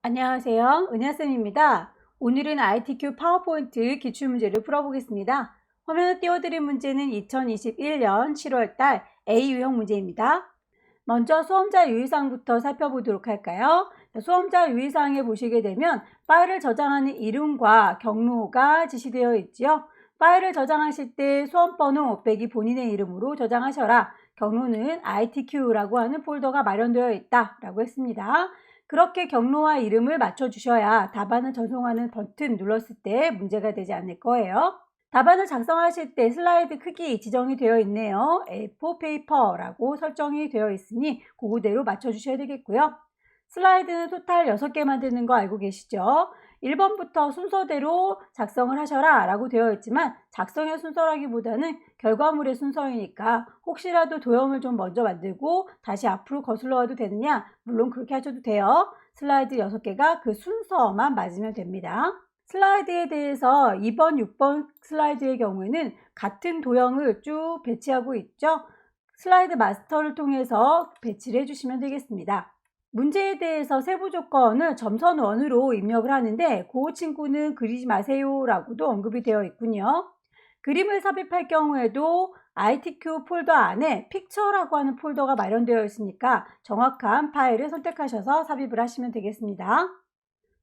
안녕하세요. 은하쌤입니다. 오늘은 ITQ 파워포인트 기출문제를 풀어보겠습니다. 화면에 띄워드린 문제는 2021년 7월달 A 유형 문제입니다. 먼저 수험자 유의사항부터 살펴보도록 할까요? 수험자 유의사항에 보시게 되면 파일을 저장하는 이름과 경로가 지시되어 있지요. 파일을 저장하실 때 수험번호 빼기 본인의 이름으로 저장하셔라. 경로는 ITQ라고 하는 폴더가 마련되어 있다라고 했습니다. 그렇게 경로와 이름을 맞춰주셔야 답안을 전송하는 버튼 눌렀을 때 문제가 되지 않을 거예요. 답안을 작성하실 때 슬라이드 크기 지정이 되어 있네요. A4 페이퍼라고 설정이 되어 있으니 그대로 맞춰주셔야 되겠고요. 슬라이드는 토탈 6개 만드는 거 알고 계시죠? 1번부터 순서대로 작성을 하셔라 라고 되어 있지만 작성의 순서라기보다는 결과물의 순서이니까 혹시라도 도형을 좀 먼저 만들고 다시 앞으로 거슬러 와도 되느냐? 물론 그렇게 하셔도 돼요. 슬라이드 6개가 그 순서만 맞으면 됩니다. 슬라이드에 대해서 2번, 6번 슬라이드의 경우에는 같은 도형을 쭉 배치하고 있죠. 슬라이드 마스터를 통해서 배치를 해주시면 되겠습니다. 문제에 대해서 세부 조건을 점선 1으로 입력을 하는데 그 친구는 그리지 마세요 라고도 언급이 되어 있군요. 그림을 삽입할 경우에도 ITQ 폴더 안에 픽처라고 하는 폴더가 마련되어 있으니까 정확한 파일을 선택하셔서 삽입을 하시면 되겠습니다.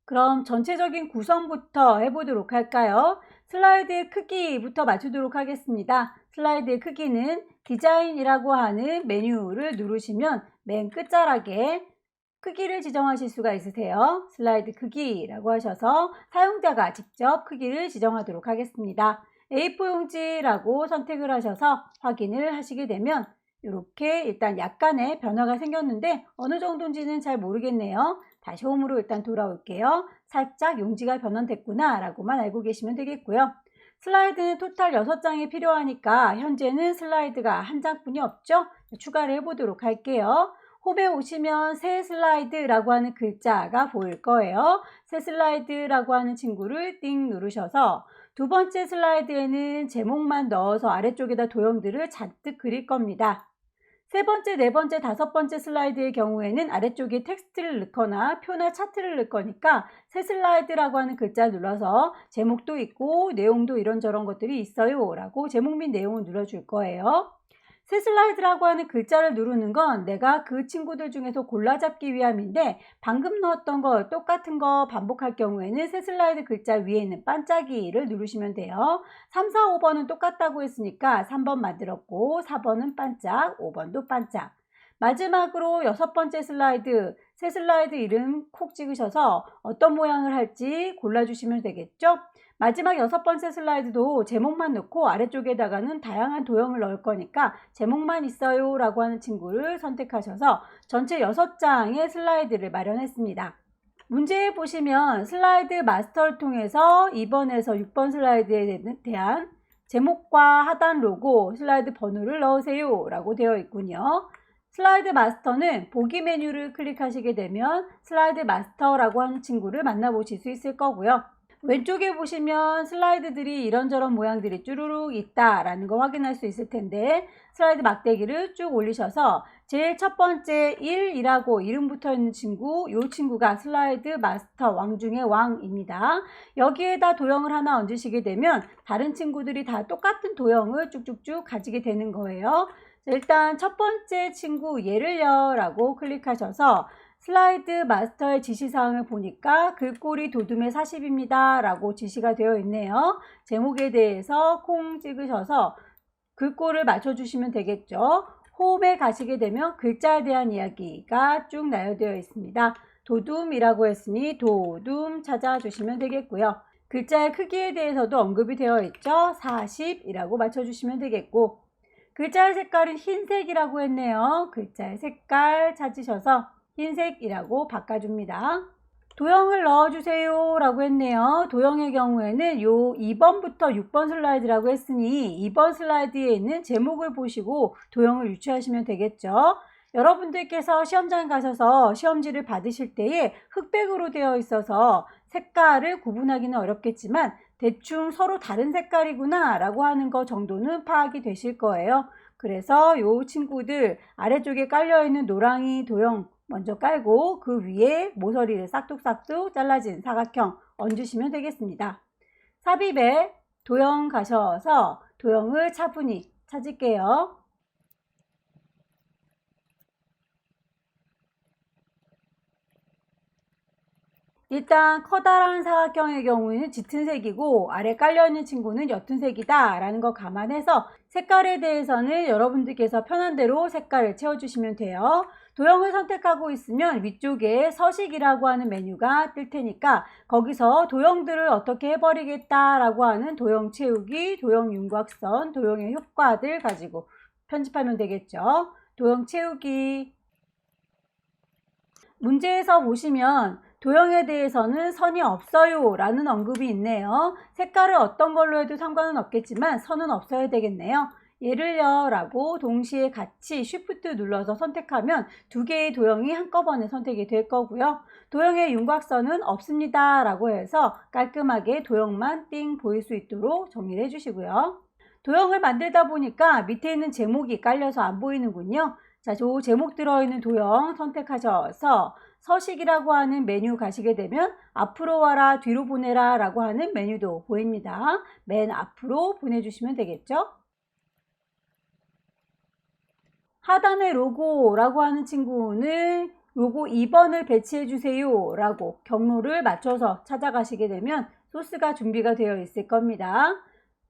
그럼 전체적인 구성부터 해보도록 할까요? 슬라이드의 크기부터 맞추도록 하겠습니다. 슬라이드의 크기는 디자인이라고 하는 메뉴를 누르시면 맨 끝자락에 크기를 지정하실 수가 있으세요. 슬라이드 크기라고 하셔서 사용자가 직접 크기를 지정하도록 하겠습니다. A4 용지라고 선택을 하셔서 확인을 하시게 되면 이렇게 일단 약간의 변화가 생겼는데 어느 정도인지는 잘 모르겠네요. 다시 홈으로 일단 돌아올게요. 살짝 용지가 변환됐구나 라고만 알고 계시면 되겠고요. 슬라이드는 토탈 6장이 필요하니까 현재는 슬라이드가 한 장뿐이 없죠. 추가를 해보도록 할게요. 홈에 오시면 새 슬라이드라고 하는 글자가 보일 거예요. 새 슬라이드라고 하는 친구를 띵 누르셔서 두 번째 슬라이드에는 제목만 넣어서 아래쪽에다 도형들을 잔뜩 그릴 겁니다. 세 번째, 네 번째, 다섯 번째 슬라이드의 경우에는 아래쪽에 텍스트를 넣거나 표나 차트를 넣을 거니까 새 슬라이드라고 하는 글자를 눌러서 제목도 있고 내용도 이런저런 것들이 있어요 라고 제목 및 내용을 눌러줄 거예요. 새 슬라이드라고 하는 글자를 누르는 건 내가 그 친구들 중에서 골라잡기 위함인데 방금 넣었던 거 똑같은 거 반복할 경우에는 새 슬라이드 글자 위에 있는 반짝이를 누르시면 돼요. 3, 4, 5번은 똑같다고 했으니까 3번 만들었고 4번은 반짝, 5번도 반짝. 마지막으로 6번째 슬라이드, 새 슬라이드 이름 콕 찍으셔서 어떤 모양을 할지 골라주시면 되겠죠? 마지막 6번째 슬라이드도 제목만 넣고 아래쪽에다가는 다양한 도형을 넣을 거니까 제목만 있어요 라고 하는 친구를 선택하셔서 전체 6장의 슬라이드를 마련했습니다. 문제에 보시면 슬라이드 마스터를 통해서 2번에서 6번 슬라이드에 대한 제목과 하단 로고, 슬라이드 번호를 넣으세요 라고 되어 있군요. 슬라이드 마스터는 보기 메뉴를 클릭하시게 되면 슬라이드 마스터라고 하는 친구를 만나보실 수 있을 거고요. 왼쪽에 보시면 슬라이드들이 이런저런 모양들이 쭈루룩 있다라는 거 확인할 수 있을 텐데 슬라이드 막대기를 쭉 올리셔서 제일 첫 번째 1이라고 이름 붙어 있는 친구, 이 친구가 슬라이드 마스터 왕 중의 왕입니다. 여기에다 도형을 하나 얹으시게 되면 다른 친구들이 다 똑같은 도형을 쭉쭉쭉 가지게 되는 거예요. 일단 첫 번째 친구 얘를요 라고 클릭하셔서 슬라이드 마스터의 지시사항을 보니까 글꼴이 도둠의 40입니다 라고 지시가 되어 있네요. 제목에 대해서 콩 찍으셔서 글꼴을 맞춰주시면 되겠죠. 홈에 가시게 되면 글자에 대한 이야기가 쭉 나열되어 있습니다. 도둠이라고 했으니 도둠 찾아주시면 되겠고요. 글자의 크기에 대해서도 언급이 되어 있죠. 40이라고 맞춰주시면 되겠고 글자의 색깔은 흰색이라고 했네요. 글자의 색깔 찾으셔서 흰색이라고 바꿔줍니다. 도형을 넣어주세요 라고 했네요. 도형의 경우에는 요 2번부터 6번 슬라이드라고 했으니 2번 슬라이드에 있는 제목을 보시고 도형을 유추하시면 되겠죠. 여러분들께서 시험장 가셔서 시험지를 받으실 때에 흑백으로 되어 있어서 색깔을 구분하기는 어렵겠지만 대충 서로 다른 색깔이구나 라고 하는 거 정도는 파악이 되실 거예요. 그래서 요 친구들 아래쪽에 깔려있는 노랑이 도형 먼저 깔고 그 위에 모서리를 싹둑싹둑 잘라진 사각형 얹으시면 되겠습니다. 삽입에 도형 가셔서 도형을 차분히 찾을게요. 일단 커다란 사각형의 경우에는 짙은 색이고 아래 깔려있는 친구는 옅은 색이다 라는 거 감안해서 색깔에 대해서는 여러분들께서 편한 대로 색깔을 채워주시면 돼요. 도형을 선택하고 있으면 위쪽에 서식이라고 하는 메뉴가 뜰 테니까 거기서 도형들을 어떻게 해버리겠다 라고 하는 도형 채우기, 도형 윤곽선, 도형의 효과들 가지고 편집하면 되겠죠. 도형 채우기. 문제에서 보시면 도형에 대해서는 선이 없어요 라는 언급이 있네요. 색깔을 어떤 걸로 해도 상관은 없겠지만 선은 없어야 되겠네요. 예를요 라고 동시에 같이 Shift 눌러서 선택하면 두 개의 도형이 한꺼번에 선택이 될 거고요. 도형의 윤곽선은 없습니다 라고 해서 깔끔하게 도형만 띵 보일 수 있도록 정리를 해주시고요. 도형을 만들다 보니까 밑에 있는 제목이 깔려서 안 보이는군요. 자, 저 제목 들어있는 도형 선택하셔서 서식이라고 하는 메뉴 가시게 되면 앞으로 와라 뒤로 보내라 라고 하는 메뉴도 보입니다. 맨 앞으로 보내주시면 되겠죠. 하단의 로고라고 하는 친구는 로고 2번을 배치해 주세요 라고 경로를 맞춰서 찾아가시게 되면 소스가 준비가 되어 있을 겁니다.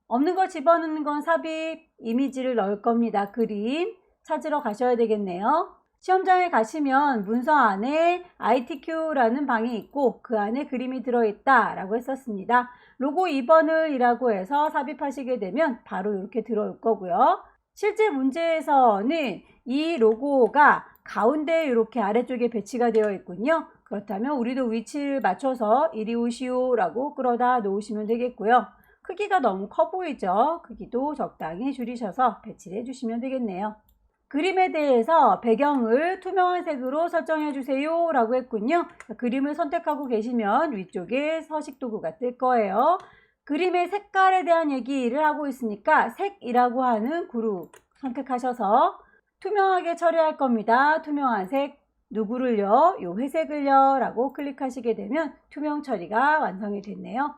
없는 걸 집어넣는 건 삽입, 이미지를 넣을 겁니다. 그림 찾으러 가셔야 되겠네요. 시험장에 가시면 문서 안에 ITQ라는 방이 있고 그 안에 그림이 들어있다 라고 했었습니다. 로고 2번을 이라고 해서 삽입하시게 되면 바로 이렇게 들어올 거고요. 실제 문제에서는 이 로고가 가운데 이렇게 아래쪽에 배치가 되어 있군요. 그렇다면 우리도 위치를 맞춰서 이리 오시오 라고 끌어다 놓으시면 되겠고요. 크기가 너무 커 보이죠? 크기도 적당히 줄이셔서 배치를 해주시면 되겠네요. 그림에 대해서 배경을 투명한 색으로 설정해 주세요 라고 했군요. 그림을 선택하고 계시면 위쪽에 서식 도구가 뜰 거예요. 그림의 색깔에 대한 얘기를 하고 있으니까 색이라고 하는 그룹 선택하셔서 투명하게 처리할 겁니다. 투명한 색 누구를요? 요 회색을요 라고 클릭하시게 되면 투명 처리가 완성이 됐네요.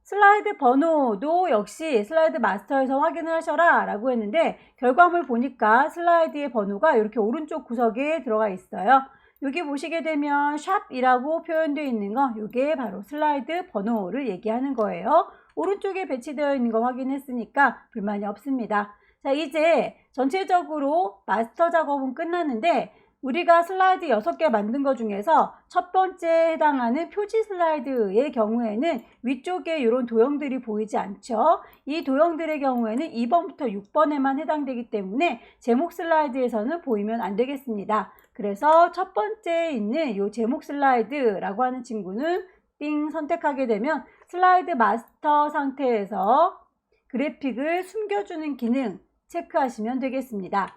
슬라이드 번호도 역시 슬라이드 마스터에서 확인을 하셔라 라고 했는데 결과물 보니까 슬라이드의 번호가 이렇게 오른쪽 구석에 들어가 있어요. 여기 보시게 되면 샵이라고 표현되어 있는 거 이게 바로 슬라이드 번호를 얘기하는 거예요. 오른쪽에 배치되어 있는 거 확인했으니까 불만이 없습니다. 자, 이제 전체적으로 마스터 작업은 끝났는데 우리가 슬라이드 6개 만든 것 중에서 첫 번째에 해당하는 표지 슬라이드의 경우에는 위쪽에 이런 도형들이 보이지 않죠. 이 도형들의 경우에는 2번부터 6번에만 해당되기 때문에 제목 슬라이드에서는 보이면 안 되겠습니다. 그래서 첫 번째에 있는 이 제목 슬라이드라고 하는 친구는 띵 선택하게 되면 슬라이드 마스터 상태에서 그래픽을 숨겨주는 기능 체크하시면 되겠습니다.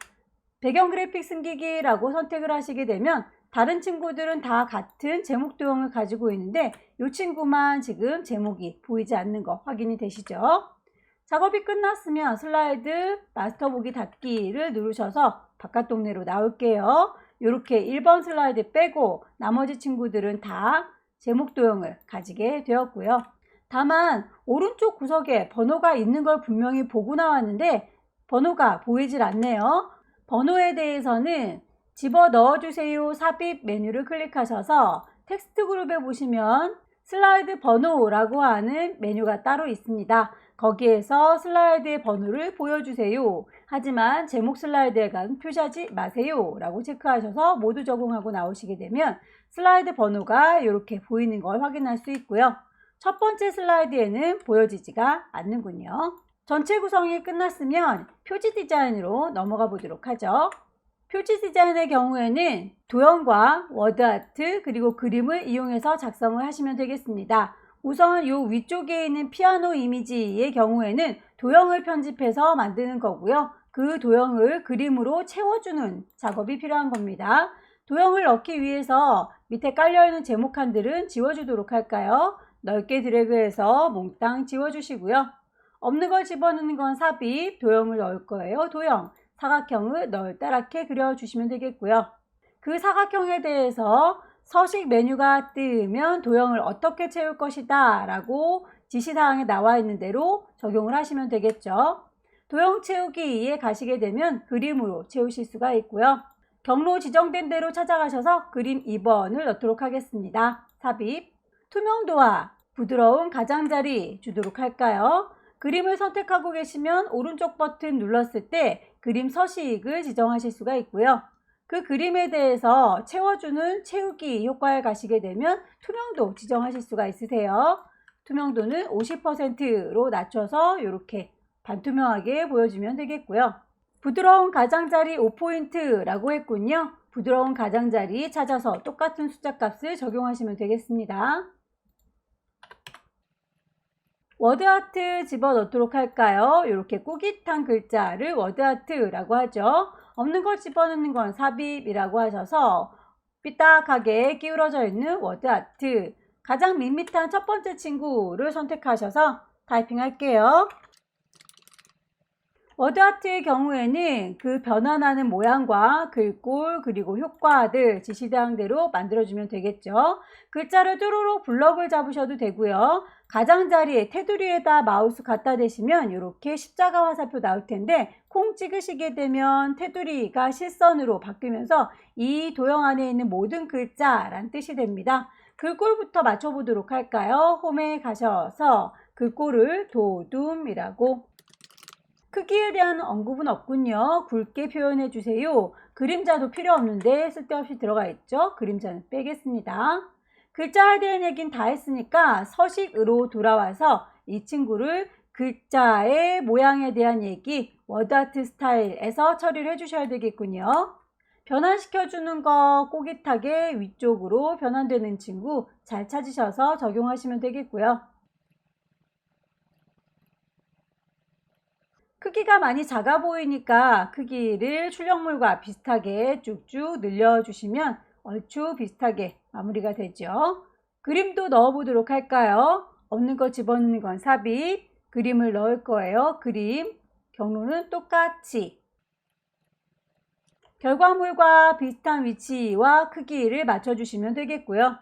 배경 그래픽 숨기기라고 선택을 하시게 되면 다른 친구들은 다 같은 제목 도형을 가지고 있는데 이 친구만 지금 제목이 보이지 않는 거 확인이 되시죠? 작업이 끝났으면 슬라이드 마스터 보기 닫기를 누르셔서 바깥 동네로 나올게요. 이렇게 1번 슬라이드 빼고 나머지 친구들은 다 제목 도형을 가지게 되었고요. 다만 오른쪽 구석에 번호가 있는 걸 분명히 보고 나왔는데 번호가 보이질 않네요. 번호에 대해서는 집어넣어 주세요 삽입 메뉴를 클릭하셔서 텍스트 그룹에 보시면 슬라이드 번호라고 하는 메뉴가 따로 있습니다. 거기에서 슬라이드의 번호를 보여주세요. 하지만 제목 슬라이드에는 표시하지 마세요 라고 체크하셔서 모두 적용하고 나오시게 되면 슬라이드 번호가 이렇게 보이는 걸 확인할 수 있고요. 첫 번째 슬라이드에는 보여지지가 않는군요. 전체 구성이 끝났으면 표지 디자인으로 넘어가 보도록 하죠. 표지 디자인의 경우에는 도형과 워드 아트 그리고 그림을 이용해서 작성을 하시면 되겠습니다. 우선 이 위쪽에 있는 피아노 이미지의 경우에는 도형을 편집해서 만드는 거고요. 그 도형을 그림으로 채워주는 작업이 필요한 겁니다. 도형을 넣기 위해서 밑에 깔려있는 제목칸들은 지워주도록 할까요? 넓게 드래그해서 몽땅 지워주시고요. 없는 걸 집어넣는 건 삽입, 도형을 넣을 거예요. 도형, 사각형을 넓다랗게 그려주시면 되겠고요. 그 사각형에 대해서 서식 메뉴가 뜨면 도형을 어떻게 채울 것이다 라고 지시사항에 나와 있는 대로 적용을 하시면 되겠죠. 도형 채우기 2에 가시게 되면 그림으로 채우실 수가 있고요. 경로 지정된 대로 찾아가셔서 그림 2번을 넣도록 하겠습니다. 삽입, 투명도와 부드러운 가장자리 주도록 할까요? 그림을 선택하고 계시면 오른쪽 버튼 눌렀을 때 그림 서식을 지정하실 수가 있고요. 그 그림에 대해서 채워주는 채우기 효과에 가시게 되면 투명도 지정하실 수가 있으세요. 투명도는 50%로 낮춰서 이렇게 반투명하게 보여주면 되겠고요. 부드러운 가장자리 5포인트라고 했군요. 부드러운 가장자리 찾아서 똑같은 숫자 값을 적용하시면 되겠습니다. 워드아트 집어넣도록 할까요? 이렇게 꾸깃한 글자를 워드아트라고 하죠. 없는 걸 집어넣는 건 삽입이라고 하셔서 삐딱하게 기울어져 있는 워드아트, 가장 밋밋한 첫 번째 친구를 선택하셔서 타이핑할게요. 워드아트의 경우에는 그 변환하는 모양과 글꼴 그리고 효과들 지시사항대로 만들어주면 되겠죠. 글자를 뚜루룩 블럭을 잡으셔도 되고요. 가장자리에 테두리에다 마우스 갖다 대시면 이렇게 십자가 화살표 나올 텐데 콩 찍으시게 되면 테두리가 실선으로 바뀌면서 이 도형 안에 있는 모든 글자란 뜻이 됩니다. 글꼴부터 맞춰보도록 할까요? 홈에 가셔서 글꼴을 도둠이라고, 크기에 대한 언급은 없군요. 굵게 표현해 주세요. 그림자도 필요 없는데 쓸데없이 들어가 있죠. 그림자는 빼겠습니다. 글자에 대한 얘기는 다 했으니까 서식으로 돌아와서 이 친구를 글자의 모양에 대한 얘기 워드아트 스타일에서 처리를 해주셔야 되겠군요. 변환시켜주는 거 꼬깃하게 위쪽으로 변환되는 친구 잘 찾으셔서 적용하시면 되겠고요. 크기가 많이 작아 보이니까 크기를 출력물과 비슷하게 쭉쭉 늘려주시면 얼추 비슷하게 마무리가 되죠. 그림도 넣어보도록 할까요? 없는 거 집어넣는 건 삽입, 그림을 넣을 거예요. 그림, 경로는 똑같이. 결과물과 비슷한 위치와 크기를 맞춰주시면 되겠고요.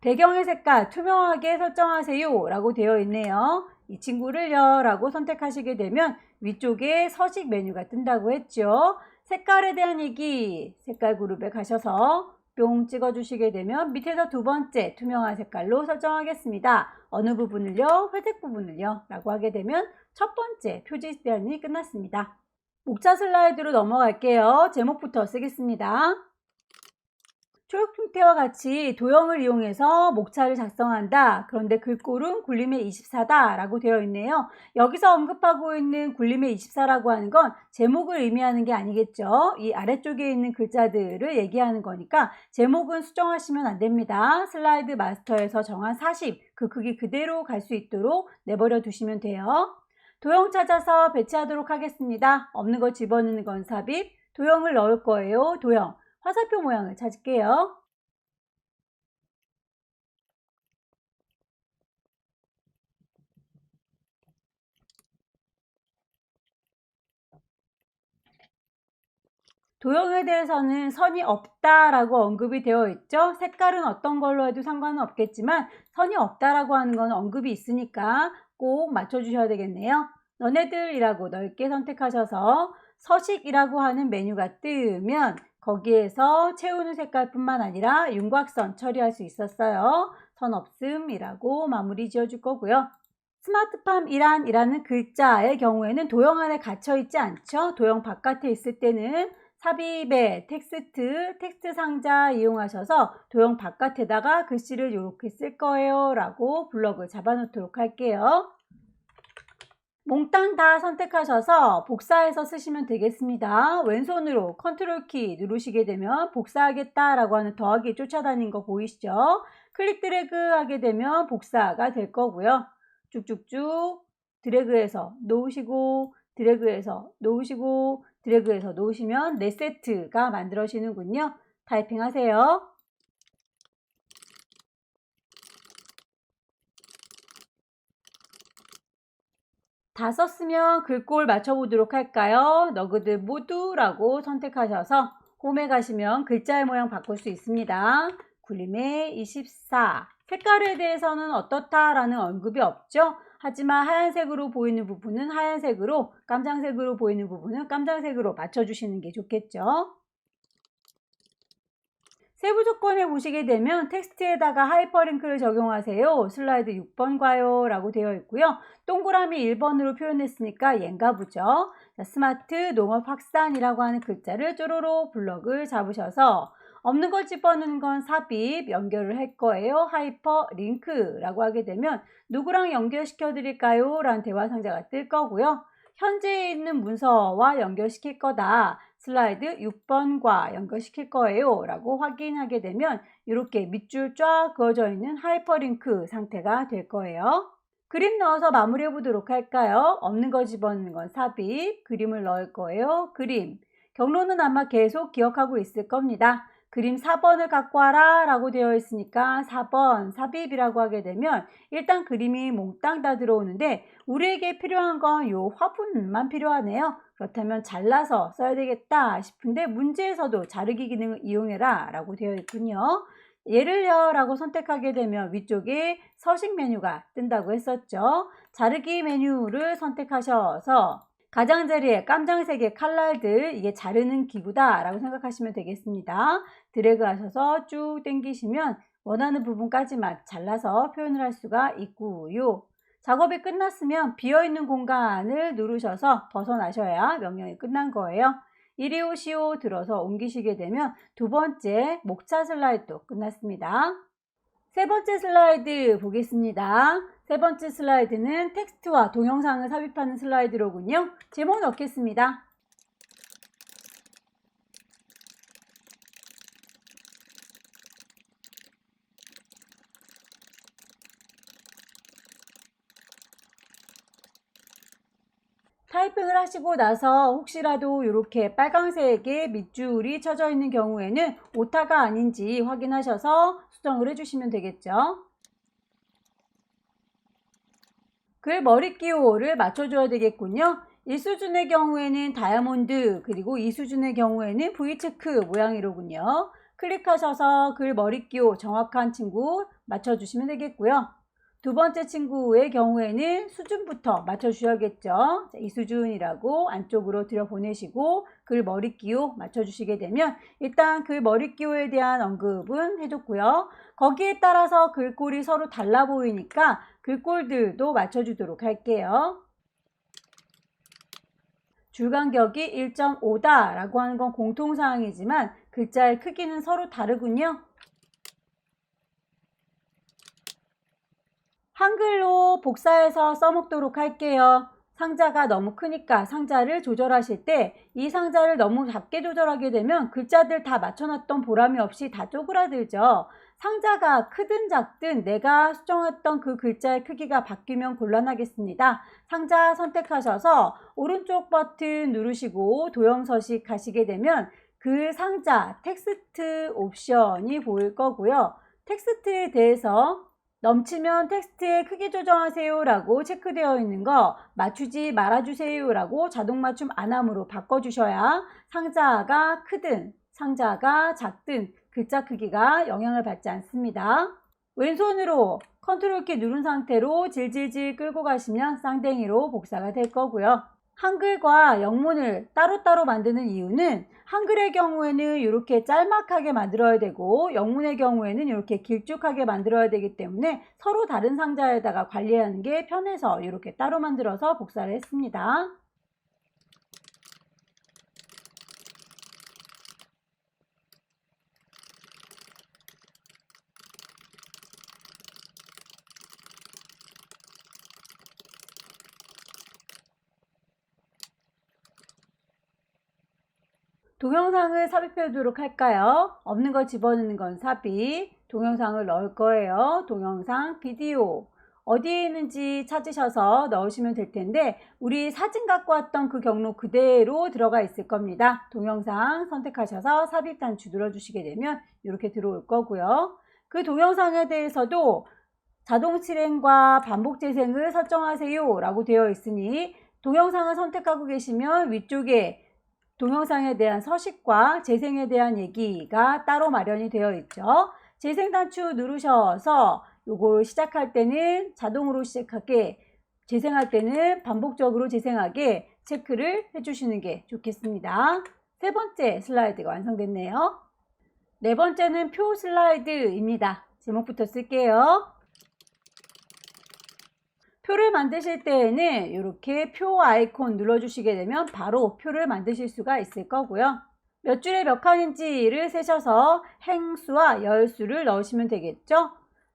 배경의 색깔 투명하게 설정하세요 라고 되어 있네요. 이 친구를요 라고 선택하시게 되면 위쪽에 서식 메뉴가 뜬다고 했죠. 색깔에 대한 얘기, 색깔 그룹에 가셔서 뿅 찍어주시게 되면 밑에서 두 번째 투명한 색깔로 설정하겠습니다. 어느 부분을요? 회색 부분을요? 라고 하게 되면 첫 번째 표지 제한이 끝났습니다. 목차 슬라이드로 넘어갈게요. 제목부터 쓰겠습니다. 초록 형태와 같이 도형을 이용해서 목차를 작성한다. 그런데 글꼴은 굴림의 24다 라고 되어 있네요. 여기서 언급하고 있는 굴림의 24라고 하는 건 제목을 의미하는 게 아니겠죠. 이 아래쪽에 있는 글자들을 얘기하는 거니까 제목은 수정하시면 안 됩니다. 슬라이드 마스터에서 정한 40, 그 크기 그대로 갈 수 있도록 내버려 두시면 돼요. 도형 찾아서 배치하도록 하겠습니다. 없는 거 집어넣는 건 삽입, 도형을 넣을 거예요. 도형. 화살표 모양을 찾을게요. 도형에 대해서는 선이 없다라고 언급이 되어 있죠. 색깔은 어떤 걸로 해도 상관은 없겠지만 선이 없다라고 하는 건 언급이 있으니까 꼭 맞춰주셔야 되겠네요. 너네들이라고 넓게 선택하셔서 서식이라고 하는 메뉴가 뜨면 거기에서 채우는 색깔뿐만 아니라 윤곽선 처리할 수 있었어요. 선 없음이라고 마무리 지어줄 거고요. 스마트팜 이란이라는 글자의 경우에는 도형 안에 갇혀 있지 않죠. 도형 바깥에 있을 때는 삽입의 텍스트 상자 이용하셔서 도형 바깥에다가 글씨를 이렇게 쓸 거예요 라고 블럭을 잡아 놓도록 할게요. 몽땅 다 선택하셔서 복사해서 쓰시면 되겠습니다. 왼손으로 컨트롤 키 누르시게 되면 복사하겠다 라고 하는 더하기 쫓아다니는 거 보이시죠? 클릭 드래그 하게 되면 복사가 될 거고요. 쭉쭉쭉 드래그해서 놓으시고 드래그해서 놓으시고 드래그해서 놓으시면 4세트가 만들어지는군요. 타이핑 하세요. 다 썼으면 글꼴 맞춰보도록 할까요? 너그들 모두라고 선택하셔서 홈에 가시면 글자의 모양 바꿀 수 있습니다. 굴림의 24. 색깔에 대해서는 어떻다라는 언급이 없죠. 하지만 하얀색으로 보이는 부분은 하얀색으로, 깜장색으로 보이는 부분은 깜장색으로 맞춰주시는 게 좋겠죠. 세부 조건에 보시게 되면 텍스트에다가 하이퍼링크를 적용하세요. 슬라이드 6번과요 라고 되어 있고요. 동그라미 1번으로 표현했으니까 얘인가 보죠. 자, 스마트 농업 확산이라고 하는 글자를 쪼로로 블럭을 잡으셔서 없는 걸 집어넣는 건 삽입, 연결을 할 거예요. 하이퍼링크라고 하게 되면 누구랑 연결시켜 드릴까요? 라는 대화 상자가 뜰 거고요. 현재 있는 문서와 연결시킬 거다. 슬라이드 6번과 연결시킬 거예요 라고 확인하게 되면 이렇게 밑줄 쫙 그어져 있는 하이퍼링크 상태가 될 거예요. 그림 넣어서 마무리해 보도록 할까요? 없는 거 집어넣는 건 삽입, 그림을 넣을 거예요. 그림. 경로는 아마 계속 기억하고 있을 겁니다. 그림 4번을 갖고 와라 라고 되어 있으니까 4번 삽입이라고 하게 되면 일단 그림이 몽땅 다 들어오는데 우리에게 필요한 건 요 화분만 필요하네요. 그렇다면 잘라서 써야 되겠다 싶은데 문제에서도 자르기 기능을 이용해라 라고 되어 있군요. 예를요 라고 선택하게 되면 위쪽에 서식 메뉴가 뜬다고 했었죠. 자르기 메뉴를 선택하셔서 가장자리에 깜장색의 칼날들, 이게 자르는 기구다 라고 생각하시면 되겠습니다. 드래그 하셔서 쭉 당기시면 원하는 부분까지만 잘라서 표현을 할 수가 있고요. 작업이 끝났으면 비어있는 공간을 누르셔서 벗어나셔야 명령이 끝난 거예요. 이리 오시오 들어서 옮기시게 되면 두 번째 목차 슬라이드도 끝났습니다. 세 번째 슬라이드 보겠습니다. 세 번째 슬라이드는 텍스트와 동영상을 삽입하는 슬라이드로군요. 제목 넣겠습니다. 타이핑을 하시고 나서 혹시라도 이렇게 빨강색의 밑줄이 쳐져 있는 경우에는 오타가 아닌지 확인하셔서 수정을 해주시면 되겠죠. 글 머리 기호를 맞춰줘야 되겠군요. 1수준의 경우에는 다이아몬드, 그리고 2수준의 경우에는 V체크 모양이로군요. 클릭하셔서 글 머리 기호 정확한 친구 맞춰주시면 되겠고요. 두 번째 친구의 경우에는 수준부터 맞춰주셔야겠죠. 2수준이라고 안쪽으로 들여보내시고 글 머리 기호 맞춰주시게 되면 일단 글 머리 기호에 대한 언급은 해줬고요. 거기에 따라서 글꼴이 서로 달라 보이니까 글꼴들도 맞춰주도록 할게요. 줄간격이 1.5다 라고 하는 건 공통사항이지만 글자의 크기는 서로 다르군요. 한글로 복사해서 써먹도록 할게요. 상자가 너무 크니까 상자를 조절하실 때 이 상자를 너무 작게 조절하게 되면 글자들 다 맞춰놨던 보람이 없이 다 쪼그라들죠. 상자가 크든 작든 내가 수정했던 그 글자의 크기가 바뀌면 곤란하겠습니다. 상자 선택하셔서 오른쪽 버튼 누르시고 도형서식 가시게 되면 그 상자 텍스트 옵션이 보일 거고요. 텍스트에 대해서 넘치면 텍스트의 크기 조정하세요 라고 체크되어 있는 거 맞추지 말아주세요 라고 자동 맞춤 안함으로 바꿔주셔야 상자가 크든 상자가 작든 글자 크기가 영향을 받지 않습니다. 왼손으로 컨트롤 키 누른 상태로 질질질 끌고 가시면 쌍댕이로 복사가 될 거고요. 한글과 영문을 따로따로 만드는 이유는 한글의 경우에는 이렇게 짤막하게 만들어야 되고 영문의 경우에는 이렇게 길쭉하게 만들어야 되기 때문에 서로 다른 상자에다가 관리하는 게 편해서 이렇게 따로 만들어서 복사를 했습니다. 동영상을 삽입해 두도록 할까요? 없는 거 집어넣는 건 삽입, 동영상을 넣을 거예요. 동영상, 비디오 어디에 있는지 찾으셔서 넣으시면 될 텐데 우리 사진 갖고 왔던 그 경로 그대로 들어가 있을 겁니다. 동영상 선택하셔서 삽입 단추 눌러주시게 되면 이렇게 들어올 거고요. 그 동영상에 대해서도 자동 실행과 반복 재생을 설정하세요 라고 되어 있으니 동영상을 선택하고 계시면 위쪽에 동영상에 대한 서식과 재생에 대한 얘기가 따로 마련이 되어 있죠. 재생 단추 누르셔서 요걸 시작할 때는 자동으로 시작하게, 재생할 때는 반복적으로 재생하게 체크를 해주시는 게 좋겠습니다. 세 번째 슬라이드가 완성됐네요. 네 번째는 표 슬라이드입니다. 제목부터 쓸게요. 표를 만드실 때에는 이렇게 표 아이콘 눌러주시게 되면 바로 표를 만드실 수가 있을 거고요. 몇 줄에 몇 칸인지를 세셔서 행수와 열수를 넣으시면 되겠죠.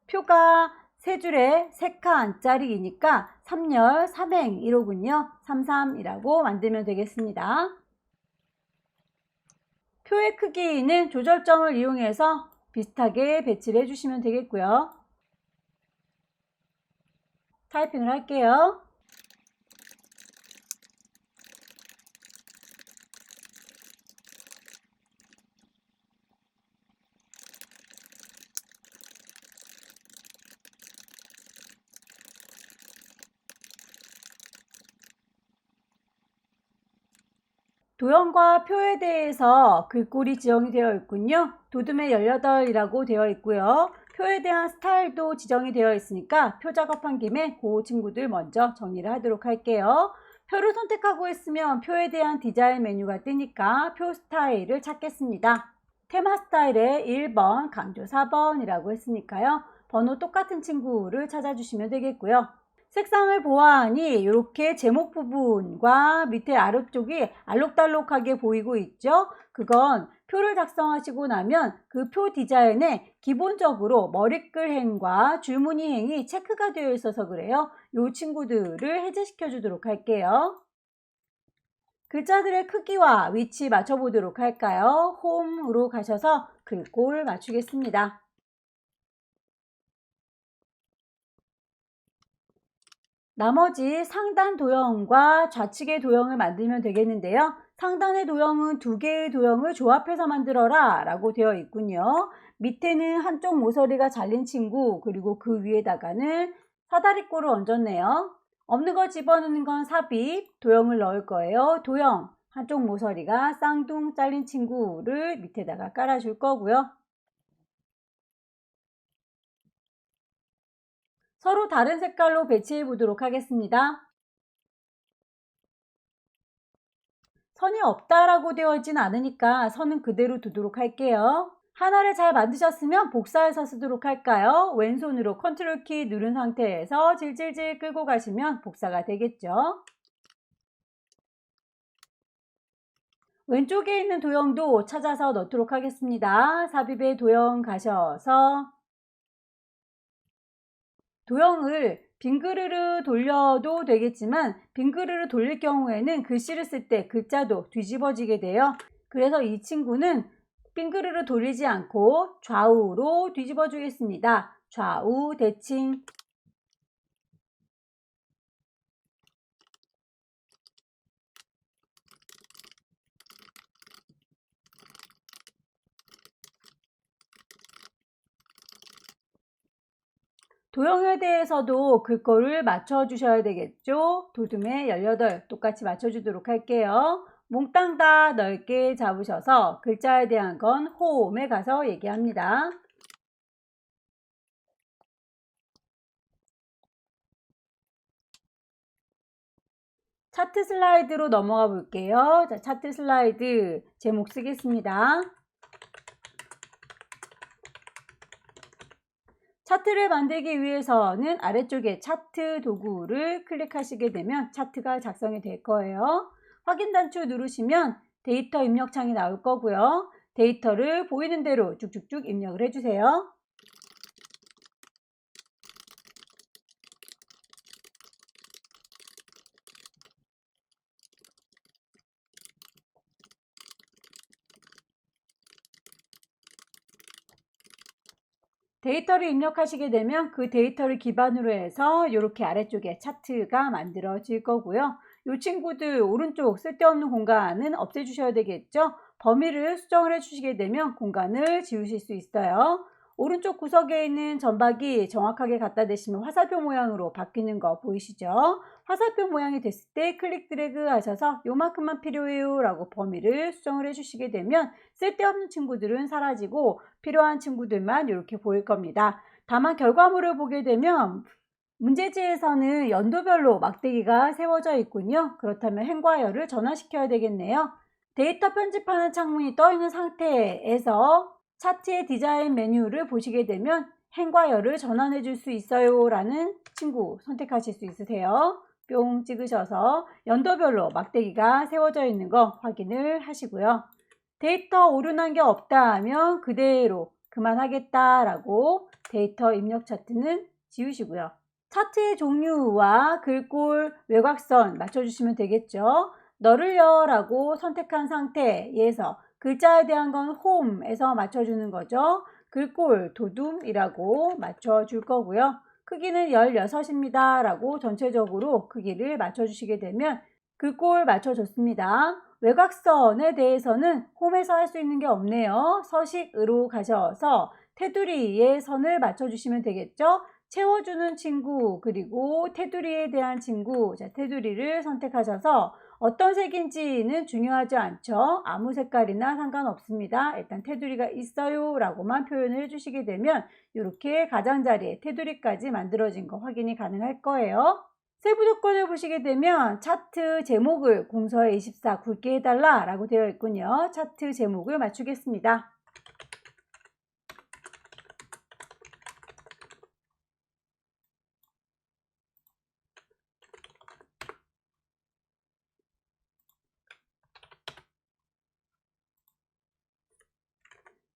표가 3줄에 3칸짜리이니까 3열 3행1호군요. 33이라고 만들면 되겠습니다. 표의 크기는 조절점을 이용해서 비슷하게 배치를 해주시면 되겠고요. 타이핑을 할게요. 도형과 표에 대해서 글꼴이 지정이 되어 있군요. 도둠의 18이라고 되어 있고요. 표에 대한 스타일도 지정이 되어 있으니까 표 작업한 김에 그 친구들 먼저 정리를 하도록 할게요. 표를 선택하고 있으면 표에 대한 디자인 메뉴가 뜨니까 표 스타일을 찾겠습니다. 테마 스타일에 1번, 강조 4번이라고 했으니까요. 번호 똑같은 친구를 찾아주시면 되겠고요. 색상을 보아하니 이렇게 제목 부분과 밑에 아래쪽이 알록달록하게 보이고 있죠. 그건 표를 작성하시고 나면 그 표 디자인에 기본적으로 머리글 행과 줄무늬 행이 체크가 되어 있어서 그래요. 이 친구들을 해제시켜 주도록 할게요. 글자들의 크기와 위치 맞춰보도록 할까요? 홈으로 가셔서 글꼴 맞추겠습니다. 나머지 상단 도형과 좌측의 도형을 만들면 되겠는데요. 상단의 도형은 2개의 도형을 조합해서 만들어라 라고 되어 있군요. 밑에는 한쪽 모서리가 잘린 친구, 그리고 그 위에다가는 사다리꼴을 얹었네요. 없는 거 집어넣는 건 삽입, 도형을 넣을 거예요. 도형, 한쪽 모서리가 쌍둥 잘린 친구를 밑에다가 깔아줄 거고요. 서로 다른 색깔로 배치해 보도록 하겠습니다. 선이 없다라고 되어 있지는 않으니까 선은 그대로 두도록 할게요. 하나를 잘 만드셨으면 복사해서 쓰도록 할까요? 왼손으로 컨트롤 키 누른 상태에서 질질질 끌고 가시면 복사가 되겠죠. 왼쪽에 있는 도형도 찾아서 넣도록 하겠습니다. 삽입의 도형 가셔서 도형을 빙그르르 돌려도 되겠지만 빙그르르 돌릴 경우에는 글씨를 쓸 때 글자도 뒤집어지게 돼요. 그래서 이 친구는 빙그르르 돌리지 않고 좌우로 뒤집어 주겠습니다. 좌우 대칭. 도형에 대해서도 글꼴을 맞춰 주셔야 되겠죠. 도둠의 18 똑같이 맞춰 주도록 할게요. 몽땅 다 넓게 잡으셔서 글자에 대한 건 홈에 가서 얘기합니다. 차트 슬라이드로 넘어가 볼게요. 자, 차트 슬라이드 제목 쓰겠습니다. 차트를 만들기 위해서는 아래쪽에 차트 도구를 클릭하시게 되면 차트가 작성이 될 거예요. 확인 단추 누르시면 데이터 입력 창이 나올 거고요. 데이터를 보이는 대로 쭉쭉쭉 입력을 해주세요. 데이터를 입력하시게 되면 그 데이터를 기반으로 해서 이렇게 아래쪽에 차트가 만들어질 거고요. 이 친구들 오른쪽 쓸데없는 공간은 없애주셔야 되겠죠. 범위를 수정을 해주시게 되면 공간을 지우실 수 있어요. 오른쪽 구석에 있는 점박이 정확하게 갖다 대시면 화살표 모양으로 바뀌는 거 보이시죠? 화살표 모양이 됐을 때 클릭 드래그 하셔서 요만큼만 필요해요 라고 범위를 수정을 해주시게 되면 쓸데없는 친구들은 사라지고 필요한 친구들만 이렇게 보일 겁니다. 다만 결과물을 보게 되면 문제지에서는 연도별로 막대기가 세워져 있군요. 그렇다면 행과 열을 전환시켜야 되겠네요. 데이터 편집하는 창문이 떠 있는 상태에서 차트의 디자인 메뉴를 보시게 되면 행과 열을 전환해 줄 수 있어요 라는 친구 선택하실 수 있으세요. 뿅 찍으셔서 연도별로 막대기가 세워져 있는 거 확인을 하시고요. 데이터 오류난 게 없다 하면 그대로 그만하겠다라고 데이터 입력 차트는 지우시고요. 차트의 종류와 글꼴, 외곽선 맞춰주시면 되겠죠. 너를요 라고 선택한 상태에서 글자에 대한 건 홈에서 맞춰주는 거죠. 글꼴, 도둠이라고 맞춰줄 거고요. 크기는 16입니다 라고 전체적으로 크기를 맞춰주시게 되면 글꼴 맞춰줬습니다. 외곽선에 대해서는 홈에서 할 수 있는 게 없네요. 서식으로 가셔서 테두리의 선을 맞춰주시면 되겠죠. 채워주는 친구 그리고 테두리에 대한 친구, 자, 테두리를 선택하셔서 어떤 색인지는 중요하지 않죠. 아무 색깔이나 상관없습니다. 일단 테두리가 있어요 라고만 표현을 해주시게 되면 이렇게 가장자리에 테두리까지 만들어진 거 확인이 가능할 거예요. 세부 조건을 보시게 되면 차트 제목을 공서에 24 굵게 해달라 라고 되어 있군요. 차트 제목을 맞추겠습니다.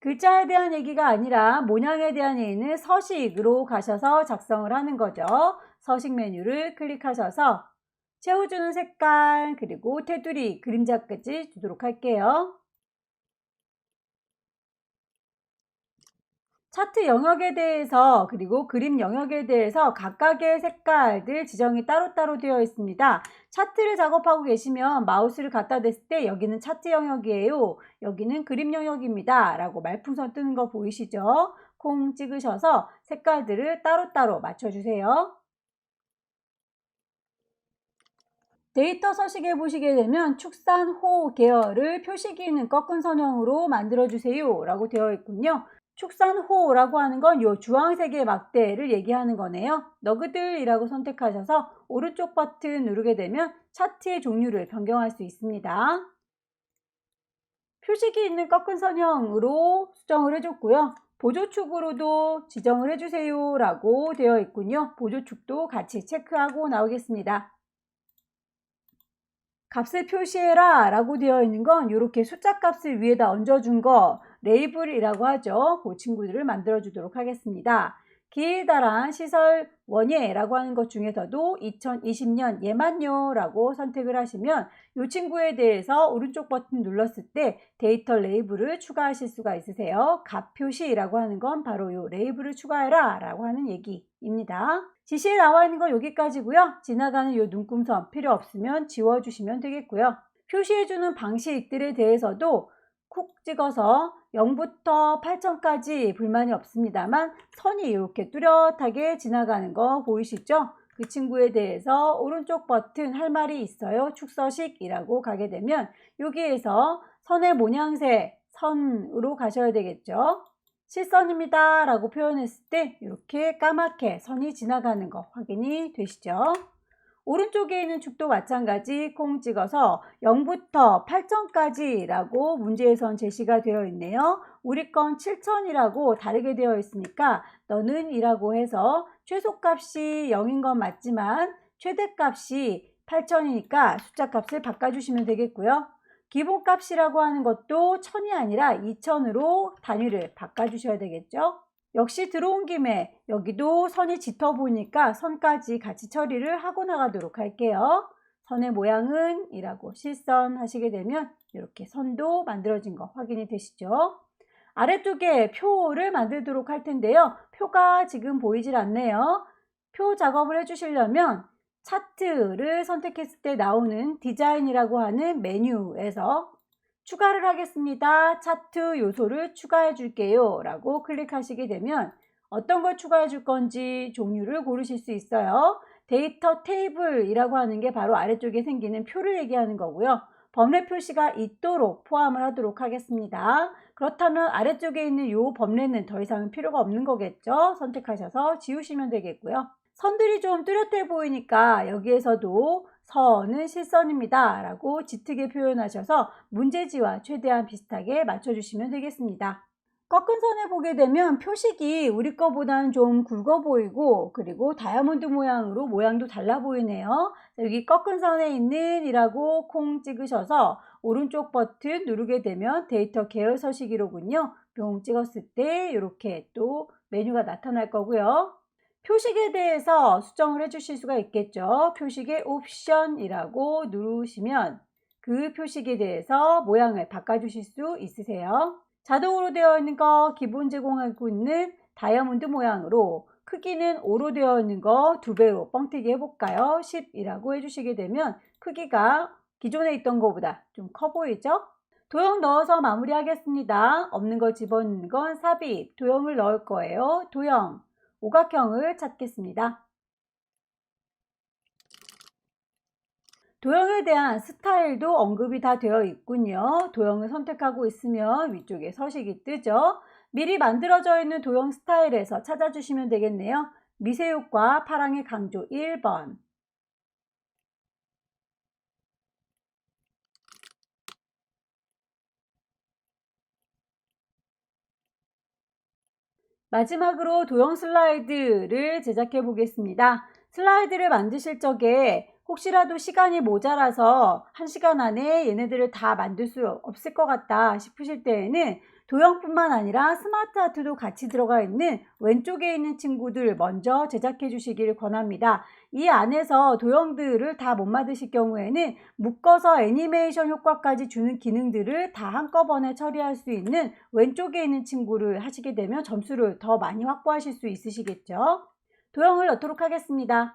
글자에 대한 얘기가 아니라 모양에 대한 얘기는 서식으로 가셔서 작성을 하는 거죠. 서식 메뉴를 클릭하셔서 채워주는 색깔 그리고 테두리 그림자까지 주도록 할게요. 차트 영역에 대해서 그리고 그림 영역에 대해서 각각의 색깔들 지정이 따로따로 되어 있습니다. 차트를 작업하고 계시면 마우스를 갖다 댔을 때 여기는 차트 영역이에요. 여기는 그림 영역입니다. 라고 말풍선 뜨는 거 보이시죠? 콩 찍으셔서 색깔들을 따로따로 맞춰주세요. 데이터 서식에 보시게 되면 축산호 계열을 표시기는 꺾은 선형으로 만들어주세요. 라고 되어 있군요. 축산호라고 하는 건 이 주황색의 막대를 얘기하는 거네요. 너그들이라고 선택하셔서 오른쪽 버튼 누르게 되면 차트의 종류를 변경할 수 있습니다. 표식이 있는 꺾은 선형으로 수정을 해줬고요. 보조축으로도 지정을 해주세요 라고 되어 있군요. 보조축도 같이 체크하고 나오겠습니다. 값을 표시해라 라고 되어 있는 건 이렇게 숫자 값을 위에다 얹어준 거 레이블이라고 하죠. 그 친구들을 만들어 주도록 하겠습니다. 길다란 시설 원예라고 하는 것 중에서도 2020년 예만요 라고 선택을 하시면 이 친구에 대해서 오른쪽 버튼 눌렀을 때 데이터 레이블을 추가하실 수가 있으세요. 값 표시라고 하는 건 바로 이 레이블을 추가해라 라고 하는 얘기입니다. 지시에 나와 있는 건 여기까지고요. 지나가는 이 눈금선 필요 없으면 지워주시면 되겠고요. 표시해주는 방식들에 대해서도 콕 찍어서 0부터 8천까지 불만이 없습니다만 선이 이렇게 뚜렷하게 지나가는 거 보이시죠? 그 친구에 대해서 오른쪽 버튼 할 말이 있어요. 축서식이라고 가게 되면 여기에서 선의 모양새 선으로 가셔야 되겠죠. 실선입니다 라고 표현했을 때 이렇게 까맣게 선이 지나가는 거 확인이 되시죠? 오른쪽에 있는 축도 마찬가지 콩 찍어서 0부터 8천까지 라고 문제에선 제시가 되어 있네요. 우리 건 7천이라고 다르게 되어 있으니까 너는 이라고 해서 최소값이 0인 건 맞지만 최대값이 8천이니까 숫자 값을 바꿔주시면 되겠고요. 기본값이라고 하는 것도 1000이 아니라 2000으로 단위를 바꿔주셔야 되겠죠. 역시 들어온 김에 여기도 선이 짙어 보이니까 선까지 같이 처리를 하고 나가도록 할게요. 선의 모양은 이라고 실선 하시게 되면 이렇게 선도 만들어진 거 확인이 되시죠. 아래쪽에 표를 만들도록 할 텐데요. 표가 지금 보이질 않네요. 표 작업을 해주시려면 차트를 선택했을 때 나오는 디자인이라고 하는 메뉴에서 추가를 하겠습니다. 차트 요소를 추가해 줄게요 라고 클릭하시게 되면 어떤 걸 추가해 줄 건지 종류를 고르실 수 있어요. 데이터 테이블이라고 하는 게 바로 아래쪽에 생기는 표를 얘기하는 거고요. 범례 표시가 있도록 포함을 하도록 하겠습니다. 그렇다면 아래쪽에 있는 이 범례는 더 이상 필요가 없는 거겠죠. 선택하셔서 지우시면 되겠고요. 선들이 좀 뚜렷해 보이니까 여기에서도 선은 실선입니다 라고 짙게 표현하셔서 문제지와 최대한 비슷하게 맞춰주시면 되겠습니다. 꺾은 선을 보게 되면 표식이 우리 거보다는 좀 굵어 보이고, 그리고 다이아몬드 모양으로 모양도 달라 보이네요. 여기 꺾은 선에 있는 이라고 콩 찍으셔서 오른쪽 버튼 누르게 되면 데이터 계열 서식이로군요. 뿅 찍었을 때 이렇게 또 메뉴가 나타날 거고요. 표식에 대해서 수정을 해 주실 수가 있겠죠. 표식의 옵션이라고 누르시면 그 표식에 대해서 모양을 바꿔 주실 수 있으세요. 자동으로 되어 있는 거 기본 제공하고 있는 다이아몬드 모양으로, 크기는 5로 되어 있는 거 2배로 뻥튀기 해볼까요? 10이라고 해주시게 되면 크기가 기존에 있던 것보다 좀 커 보이죠? 도형 넣어서 마무리 하겠습니다. 없는 거 집어넣는 건 삽입, 도형을 넣을 거예요. 도형, 오각형을 찾겠습니다. 도형에 대한 스타일도 언급이 다 되어 있군요. 도형을 선택하고 있으면 위쪽에 서식이 뜨죠. 미리 만들어져 있는 도형 스타일에서 찾아주시면 되겠네요. 미세효과 파랑의 강조 1번. 마지막으로 도형 슬라이드를 제작해 보겠습니다. 슬라이드를 만드실 적에 혹시라도 시간이 모자라서 1시간 안에 얘네들을 다 만들 수 없을 것 같다 싶으실 때에는 도형뿐만 아니라 스마트 아트도 같이 들어가 있는 왼쪽에 있는 친구들 먼저 제작해 주시길 권합니다. 이 안에서 도형들을 다 못 만드실 경우에는 묶어서 애니메이션 효과까지 주는 기능들을 다 한꺼번에 처리할 수 있는 왼쪽에 있는 친구를 하시게 되면 점수를 더 많이 확보하실 수 있으시겠죠. 도형을 넣도록 하겠습니다.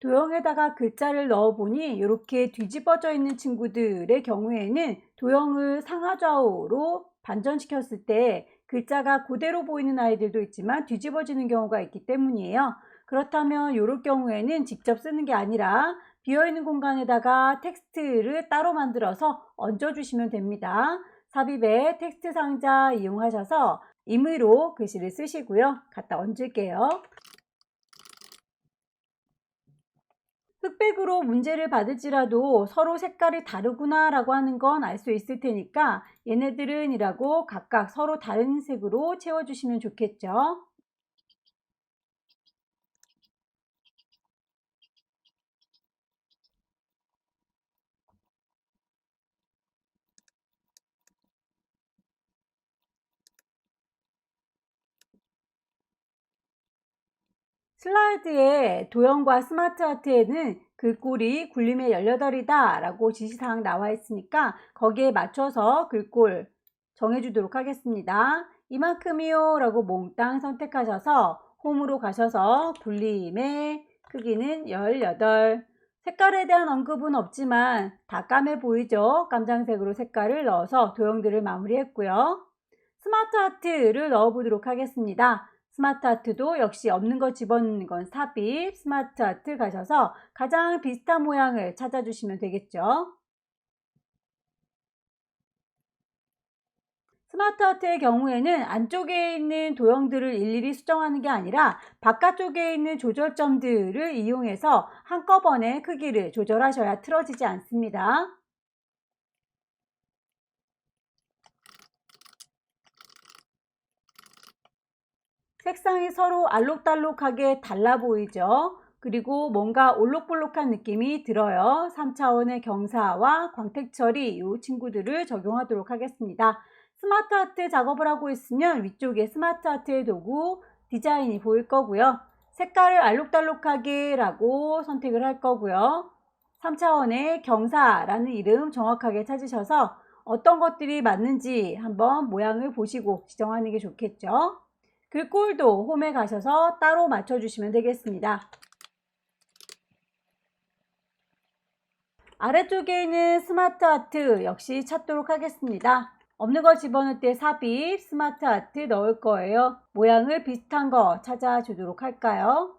도형에다가 글자를 넣어 보니 이렇게 뒤집어져 있는 친구들의 경우에는 도형을 상하좌우로 반전시켰을 때 글자가 그대로 보이는 아이들도 있지만 뒤집어지는 경우가 있기 때문이에요. 그렇다면 이럴 경우에는 직접 쓰는 게 아니라 비어있는 공간에다가 텍스트를 따로 만들어서 얹어주시면 됩니다. 삽입에 텍스트 상자 이용하셔서 임의로 글씨를 쓰시고요. 갖다 얹을게요. 흑백으로 문제를 받을지라도 서로 색깔이 다르구나 라고 하는 건 알 수 있을 테니까 얘네들은 이라고 각각 서로 다른 색으로 채워주시면 좋겠죠. 슬라이드의 도형과 스마트 아트에는 글꼴이 굴림의 18이다 라고 지시사항 나와 있으니까 거기에 맞춰서 글꼴 정해주도록 하겠습니다. 이만큼이요 라고 몽땅 선택하셔서 홈으로 가셔서 굴림의 크기는 18. 색깔에 대한 언급은 없지만 다 까매 보이죠? 깜장색으로 색깔을 넣어서 도형들을 마무리했고요. 스마트 아트를 넣어 보도록 하겠습니다. 스마트 아트도 역시 없는 거 집어넣는 건 삽입, 스마트 아트 가셔서 가장 비슷한 모양을 찾아주시면 되겠죠. 스마트 아트의 경우에는 안쪽에 있는 도형들을 일일이 수정하는 게 아니라 바깥쪽에 있는 조절점들을 이용해서 한꺼번에 크기를 조절하셔야 틀어지지 않습니다. 색상이 서로 알록달록하게 달라 보이죠? 그리고 뭔가 올록볼록한 느낌이 들어요. 3차원의 경사와 광택 처리 이 친구들을 적용하도록 하겠습니다. 스마트 아트 작업을 하고 있으면 위쪽에 스마트 아트의 도구 디자인이 보일 거고요. 색깔을 알록달록하게 라고 선택을 할 거고요. 3차원의 경사라는 이름 정확하게 찾으셔서 어떤 것들이 맞는지 한번 모양을 보시고 지정하는 게 좋겠죠. 글꼴도 홈에 가셔서 따로 맞춰주시면 되겠습니다. 아래쪽에 있는 스마트 아트 역시 찾도록 하겠습니다. 없는 거 집어넣을 때 삽입, 스마트 아트 넣을 거예요. 모양을 비슷한 거 찾아주도록 할까요?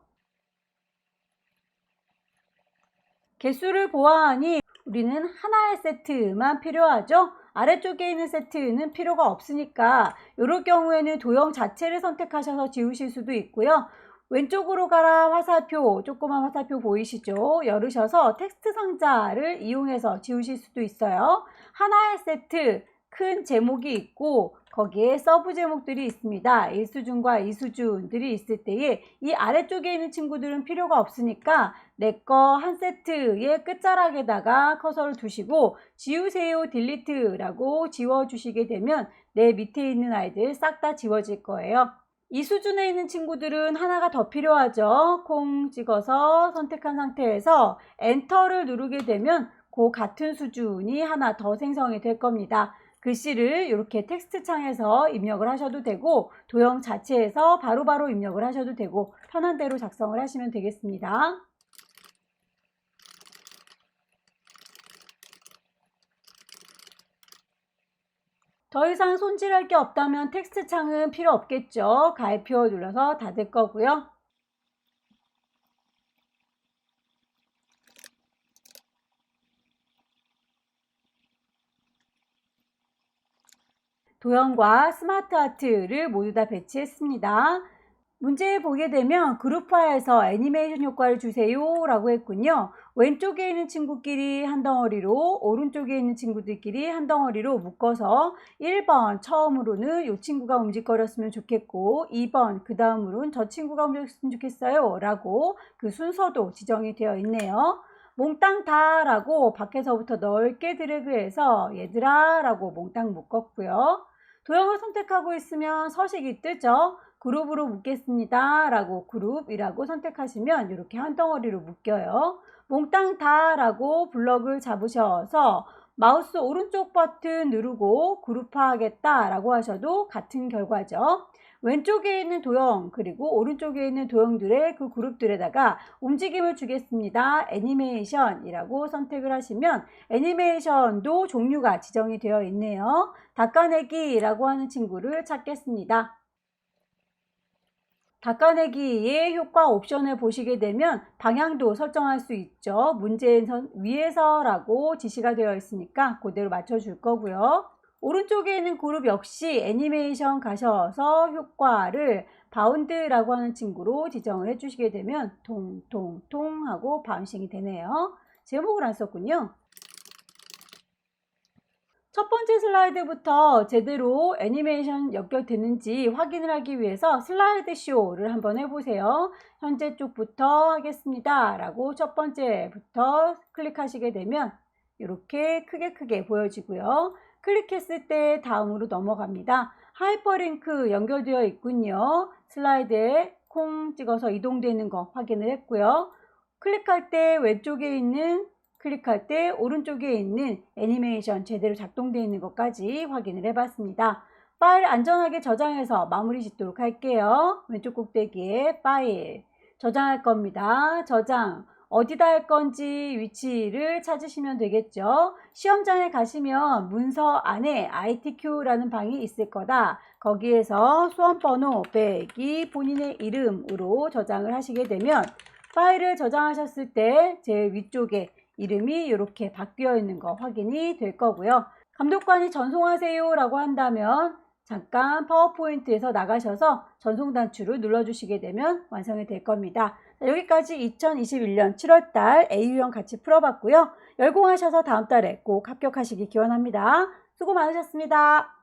개수를 보아하니 우리는 하나의 세트만 필요하죠. 아래쪽에 있는 세트는 필요가 없으니까 이럴 경우에는 도형 자체를 선택하셔서 지우실 수도 있고요. 왼쪽으로 가라 화살표, 조그만 화살표 보이시죠? 열으셔서 텍스트 상자를 이용해서 지우실 수도 있어요. 하나의 세트, 큰 제목이 있고 거기에 서브 제목들이 있습니다. 1수준과 2수준들이 있을 때에 이 아래쪽에 있는 친구들은 필요가 없으니까 내 거 한 세트의 끝자락에다가 커서를 두시고 지우세요 딜리트라고 지워주시게 되면 내 밑에 있는 아이들 싹 다 지워질 거예요. 이 수준에 있는 친구들은 하나가 더 필요하죠. 콩 찍어서 선택한 상태에서 엔터를 누르게 되면 그 같은 수준이 하나 더 생성이 될 겁니다. 글씨를 이렇게 텍스트 창에서 입력을 하셔도 되고 도형 자체에서 바로바로 입력을 하셔도 되고 편한 대로 작성을 하시면 되겠습니다. 더 이상 손질할 게 없다면 텍스트 창은 필요 없겠죠. 가입표 눌러서 닫을 거고요. 도형과 스마트 아트를 모두 다 배치했습니다. 문제에 보게 되면 그룹화해서 애니메이션 효과를 주세요 라고 했군요. 왼쪽에 있는 친구끼리 한 덩어리로 오른쪽에 있는 친구들끼리 한 덩어리로 묶어서 1번 처음으로는 이 친구가 움직거렸으면 좋겠고 2번 그 다음으로는 저 친구가 움직였으면 좋겠어요 라고 그 순서도 지정이 되어 있네요. 몽땅 다 라고 밖에서부터 넓게 드래그해서 얘들아 라고 몽땅 묶었고요. 도형을 선택하고 있으면 서식이 뜨죠. 그룹으로 묶겠습니다 라고 그룹이라고 선택하시면 이렇게 한 덩어리로 묶여요. 몽땅 다 라고 블럭을 잡으셔서 마우스 오른쪽 버튼 누르고 그룹화하겠다 라고 하셔도 같은 결과죠. 왼쪽에 있는 도형 그리고 오른쪽에 있는 도형들의 그 그룹들에다가 움직임을 주겠습니다. 애니메이션이라고 선택을 하시면 애니메이션도 종류가 지정이 되어 있네요. 닦아내기라고 하는 친구를 찾겠습니다. 닦아내기의 효과 옵션을 보시게 되면 방향도 설정할 수 있죠. 문제는 위에서라고 지시가 되어 있으니까 그대로 맞춰줄 거고요. 오른쪽에 있는 그룹 역시 애니메이션 가셔서 효과를 바운드라고 하는 친구로 지정을 해주시게 되면 통통통 하고 바운싱이 되네요. 제목을 안 썼군요. 첫 번째 슬라이드부터 제대로 애니메이션 연결되는지 확인을 하기 위해서 슬라이드 쇼를 한번 해보세요. 현재 쪽부터 하겠습니다 라고 첫 번째부터 클릭하시게 되면 이렇게 크게 보여지고요. 클릭했을 때 다음으로 넘어갑니다. 하이퍼링크 연결되어 있군요. 슬라이드에 콩 찍어서 이동되는 거 확인을 했고요. 클릭할 때 왼쪽에 있는, 클릭할 때 오른쪽에 있는 애니메이션 제대로 작동되어 있는 것까지 확인을 해봤습니다. 파일 안전하게 저장해서 마무리 짓도록 할게요. 왼쪽 꼭대기에 파일 저장할 겁니다. 저장 어디다 할 건지 위치를 찾으시면 되겠죠. 시험장에 가시면 문서 안에 ITQ라는 방이 있을 거다. 거기에서 수험번호 빼기 본인의 이름으로 저장을 하시게 되면 파일을 저장하셨을 때 제일 위쪽에 이름이 이렇게 바뀌어 있는 거 확인이 될 거고요. 감독관이 전송하세요 라고 한다면 잠깐 파워포인트에서 나가셔서 전송 단추를 눌러주시게 되면 완성이 될 겁니다. 자, 여기까지 2021년 7월달 A유형 같이 풀어봤고요. 열공하셔서 다음 달에 꼭 합격하시기 기원합니다. 수고 많으셨습니다.